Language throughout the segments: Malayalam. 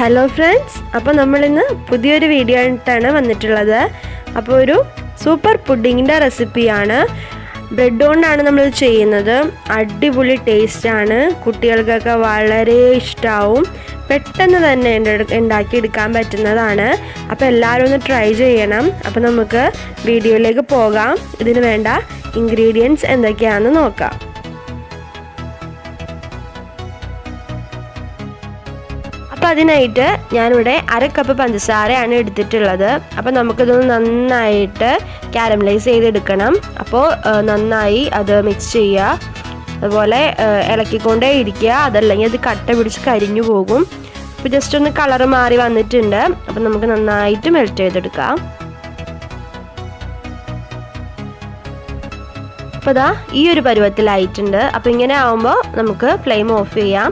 ഹലോ ഫ്രണ്ട്സ്, അപ്പോൾ നമ്മളിന്ന് പുതിയൊരു വീഡിയോ ആയിട്ടാണ് വന്നിട്ടുള്ളത്. അപ്പോൾ ഒരു സൂപ്പർ പുഡിങ്ങിൻ്റെ റെസിപ്പിയാണ്. ബ്രെഡ് കൊണ്ടാണ് നമ്മൾ ചെയ്യുന്നത്. അടിപൊളി ടേസ്റ്റാണ്, കുട്ടികൾക്കൊക്കെ വളരെ ഇഷ്ടമാവും. പെട്ടെന്ന് തന്നെ ഉണ്ടാക്കിയെടുക്കാൻ പറ്റുന്നതാണ്. അപ്പോൾ എല്ലാവരും ഒന്ന് ട്രൈ ചെയ്യണം. അപ്പോൾ നമുക്ക് വീഡിയോയിലേക്ക് പോകാം. ഇതിന് വേണ്ട ഇൻഗ്രീഡിയൻസ് എന്തൊക്കെയാണെന്ന് നോക്കാം. അപ്പോൾ അതിനായിട്ട് ഞാനിവിടെ 1/2 കപ്പ് പഞ്ചസാരയാണ് എടുത്തിട്ടുള്ളത്. അപ്പോൾ നമുക്കിതൊന്ന് നന്നായിട്ട് കാരമലൈസ് ചെയ്തെടുക്കണം. അപ്പോൾ നന്നായി അത് മിക്സ് ചെയ്യുക, അതുപോലെ ഇളക്കിക്കൊണ്ടേ ഇരിക്കുക, അതല്ലെങ്കിൽ അത് കട്ട പിടിച്ച് കരിഞ്ഞു പോകും. അപ്പോൾ ജസ്റ്റ് ഒന്ന് കളറ് മാറി വന്നിട്ടുണ്ട്. അപ്പോൾ നമുക്ക് നന്നായിട്ട് മെൽറ്റ് ചെയ്തെടുക്കാം. അപ്പോൾ ദാ ഈ ഒരു പരുവത്തിലായിട്ടുണ്ട്. അപ്പോൾ ഇങ്ങനെ ആവുമ്പോൾ നമുക്ക് ഫ്ലെയിം ഓഫ് ചെയ്യാം.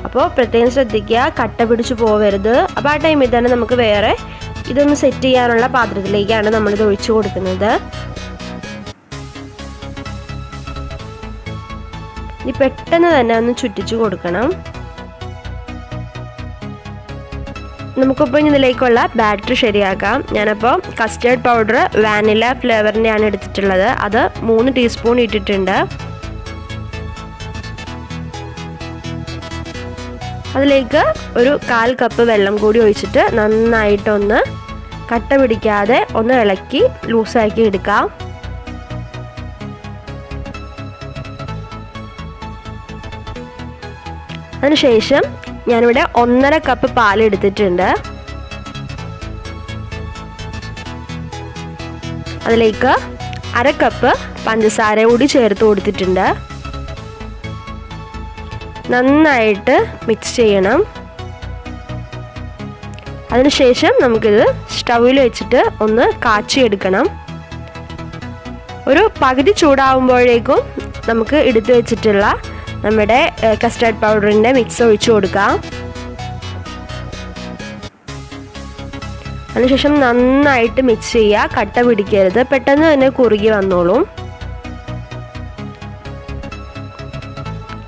അപ്പോൾ പ്രത്യേകം ശ്രദ്ധിക്കുക, കട്ട പിടിച്ച് പോവരുത്. അപ്പോൾ ആ ടൈമിൽ തന്നെ നമുക്ക് വേറെ ഇതൊന്ന് സെറ്റ് ചെയ്യാനുള്ള പാത്രത്തിലേക്കാണ് നമ്മളിത് ഒഴിച്ചു കൊടുക്കുന്നത്. ഇനി പെട്ടെന്ന് തന്നെ ഒന്ന് ചുറ്റിച്ചു കൊടുക്കണം. നമുക്കിപ്പോൾ ഇതിലേക്കുള്ള ബാറ്റർ ശരിയാക്കാം. ഞാനപ്പോൾ കസ്റ്റേർഡ് പൗഡർ വാനില ഫ്ലേവറിൻ്റെയാണ് എടുത്തിട്ടുള്ളത്. അത് 3 ടീസ്പൂൺ ഇട്ടിട്ടുണ്ട്. അതിലേക്ക് ഒരു 1/4 കപ്പ് വെള്ളം കൂടി ഒഴിച്ചിട്ട് നന്നായിട്ടൊന്ന് കട്ട പിടിക്കാതെ ഒന്ന് ഇളക്കി ലൂസാക്കി എടുക്കാം. അതിനുശേഷം ഞാനിവിടെ 1.5 കപ്പ് പാൽ എടുത്തിട്ടുണ്ട്. അതിലേക്ക് 1/2 കപ്പ് പഞ്ചസാര കൂടി ചേർത്ത് കൊടുത്തിട്ടുണ്ട്. നന്നായിട്ട് മിക്സ് ചെയ്യണം. അതിനുശേഷം നമുക്കിത് സ്റ്റൗവിൽ വെച്ചിട്ട് ഒന്ന് കാച്ചിയെടുക്കണം. ഒരു പകുതി ചൂടാവുമ്പോഴേക്കും നമുക്ക് എടുത്തു വെച്ചിട്ടുള്ള നമ്മുടെ കസ്റ്റേർഡ് പൗഡറിൻ്റെ മിക്സ് ഒഴിച്ചു കൊടുക്കാം. അതിനുശേഷം നന്നായിട്ട് മിക്സ് ചെയ്യുക, കട്ട പിടിക്കരുത്, പെട്ടെന്ന് തന്നെ കുറുകി വന്നോളും.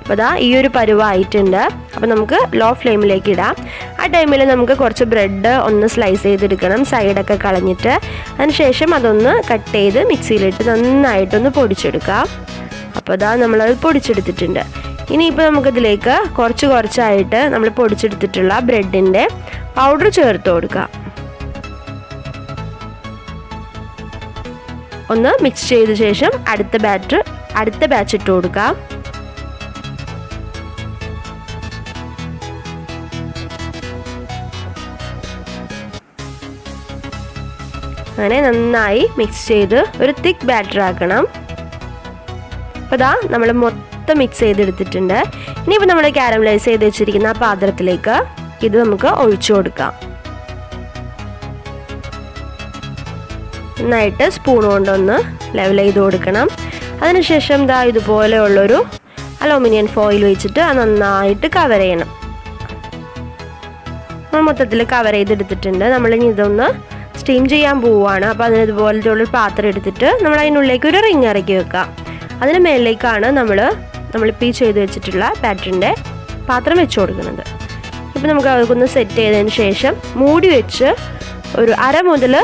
അപ്പോൾ ദാ ഈ ഒരു പരുവായിട്ടുണ്ട്. അപ്പോൾ നമുക്ക് ലോ ഫ്ലെയിമിലേക്ക് ഇടാം. ആ ടൈമിൽ നമുക്ക് കുറച്ച് ബ്രെഡ് ഒന്ന് സ്ലൈസ് ചെയ്തെടുക്കണം, സൈഡൊക്കെ കളഞ്ഞിട്ട്. അതിനുശേഷം അതൊന്ന് കട്ട് ചെയ്ത് മിക്സിയിലിട്ട് നന്നായിട്ടൊന്ന് പൊടിച്ചെടുക്കാം. അപ്പോൾ ദാ നമ്മളത് പൊടിച്ചെടുത്തിട്ടുണ്ട്. ഇനിയിപ്പോൾ നമുക്കിതിലേക്ക് കുറച്ചായിട്ട് നമ്മൾ പൊടിച്ചെടുത്തിട്ടുള്ള ബ്രെഡിൻ്റെ പൗഡർ ചേർത്ത് കൊടുക്കാം. ഒന്ന് മിക്സ് ചെയ്ത ശേഷം അടുത്ത ബാച്ച് ഇട്ട് കൊടുക്കാം. അങ്ങനെ നന്നായി മിക്സ് ചെയ്ത് ഒരു തിക്ക് ബാറ്റർ ആക്കണം. അപ്പോൾ ദാ നമ്മൾ മൊത്തം മിക്സ് ചെയ്തെടുത്തിട്ടുണ്ട്. ഇനിയിപ്പോൾ നമ്മൾ കാരമലൈസ് ചെയ്ത് വെച്ചിരിക്കുന്ന ആ പാത്രത്തിലേക്ക് ഇത് നമുക്ക് ഒഴിച്ചു കൊടുക്കാം. നന്നായിട്ട് സ്പൂൺ കൊണ്ടൊന്ന് ലെവൽ ചെയ്ത് കൊടുക്കണം. അതിനുശേഷം ദാ ഇതുപോലെയുള്ളൊരു അലൂമിനിയം ഫോയിൽ വെച്ചിട്ട് അത് നന്നായിട്ട് കവർ ചെയ്യണം. നമ്മൾ മൊത്തത്തിൽ കവർ ചെയ്തെടുത്തിട്ടുണ്ട്. നമ്മളിനി ഇതൊന്ന് സ്റ്റീം ചെയ്യാൻ പോവുകയാണ്. അപ്പോൾ അതിന് ഇതുപോലത്തെ ഒരു പാത്രം എടുത്തിട്ട് നമ്മൾ അതിനുള്ളിലേക്ക് ഒരു റിങ് ഇറക്കി വെക്കാം. അതിന് മേളിലേക്കാണ് നമ്മളിപ്പോൾ ഈ ചെയ്ത് വെച്ചിട്ടുള്ള ബാറ്ററിൻ്റെ പാത്രം വെച്ച് കൊടുക്കുന്നത്. ഇപ്പോൾ നമുക്ക് അതൊക്കെ സെറ്റ് ചെയ്തതിന് ശേഷം മൂടി വെച്ച് ഒരു 1/2 മുതൽ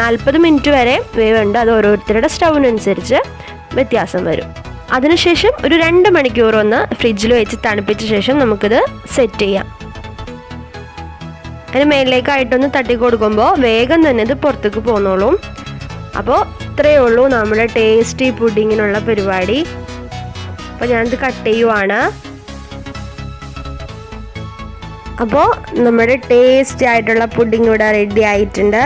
40 മിനിറ്റ് വരെ വേവുണ്ട്. അത് ഓരോരുത്തരുടെ സ്റ്റൗവിനനുസരിച്ച് വ്യത്യാസം വരും. അതിനുശേഷം ഒരു 2 മണിക്കൂർ ഒന്ന് ഫ്രിഡ്ജിൽ വെച്ച് തണുപ്പിച്ച ശേഷം നമുക്കിത് സെറ്റ് ചെയ്യാം. അതിന് മേലിലേക്കായിട്ടൊന്ന് തട്ടി കൊടുക്കുമ്പോൾ വേഗം തന്നെ ഇത് പുറത്തേക്ക് പോന്നോളും. അപ്പോൾ ഇത്രയേ ഉള്ളൂ നമ്മുടെ ടേസ്റ്റി പുഡിങ്ങിനുള്ള പരിപാടി. അപ്പോൾ ഞാനിത് കട്ട് ചെയ്യുവാണ്. അപ്പോൾ നമ്മുടെ ടേസ്റ്റി ആയിട്ടുള്ള പുഡിങ് ഇവിടെ റെഡി ആയിട്ടുണ്ട്.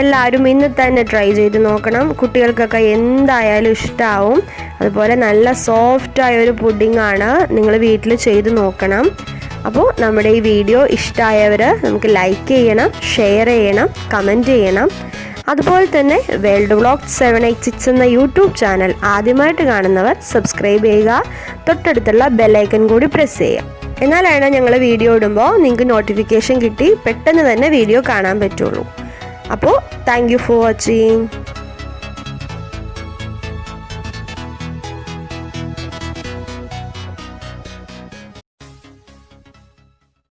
എല്ലാവരും ഇന്ന് തന്നെ ട്രൈ ചെയ്ത് നോക്കണം. കുട്ടികൾക്കൊക്കെ എന്തായാലും ഇഷ്ടമാവും. അതുപോലെ നല്ല സോഫ്റ്റായ ഒരു പുഡിങ്ങാണ്. നിങ്ങൾ വീട്ടിൽ ചെയ്ത് നോക്കണം. അപ്പോൾ നമ്മുടെ ഈ വീഡിയോ ഇഷ്ടമായവർ നമുക്ക് ലൈക്ക് ചെയ്യണം, ഷെയർ ചെയ്യണം, കമൻറ്റ് ചെയ്യണം. അതുപോലെ തന്നെ വേൾഡ് വ്ളോഗ് 786 എന്ന യൂട്യൂബ് ചാനൽ ആദ്യമായിട്ട് കാണുന്നവർ സബ്സ്ക്രൈബ് ചെയ്യുക. തൊട്ടടുത്തുള്ള ബെല്ലൈക്കൺ കൂടി പ്രസ് ചെയ്യുക. എന്നാലാണ് ഞങ്ങൾ വീഡിയോ ഇടുമ്പോൾ നിങ്ങൾക്ക് നോട്ടിഫിക്കേഷൻ കിട്ടി പെട്ടെന്ന് തന്നെ വീഡിയോ കാണാൻ പറ്റുള്ളൂ. അപ്പോൾ താങ്ക് യു ഫോർ വാച്ചിങ്.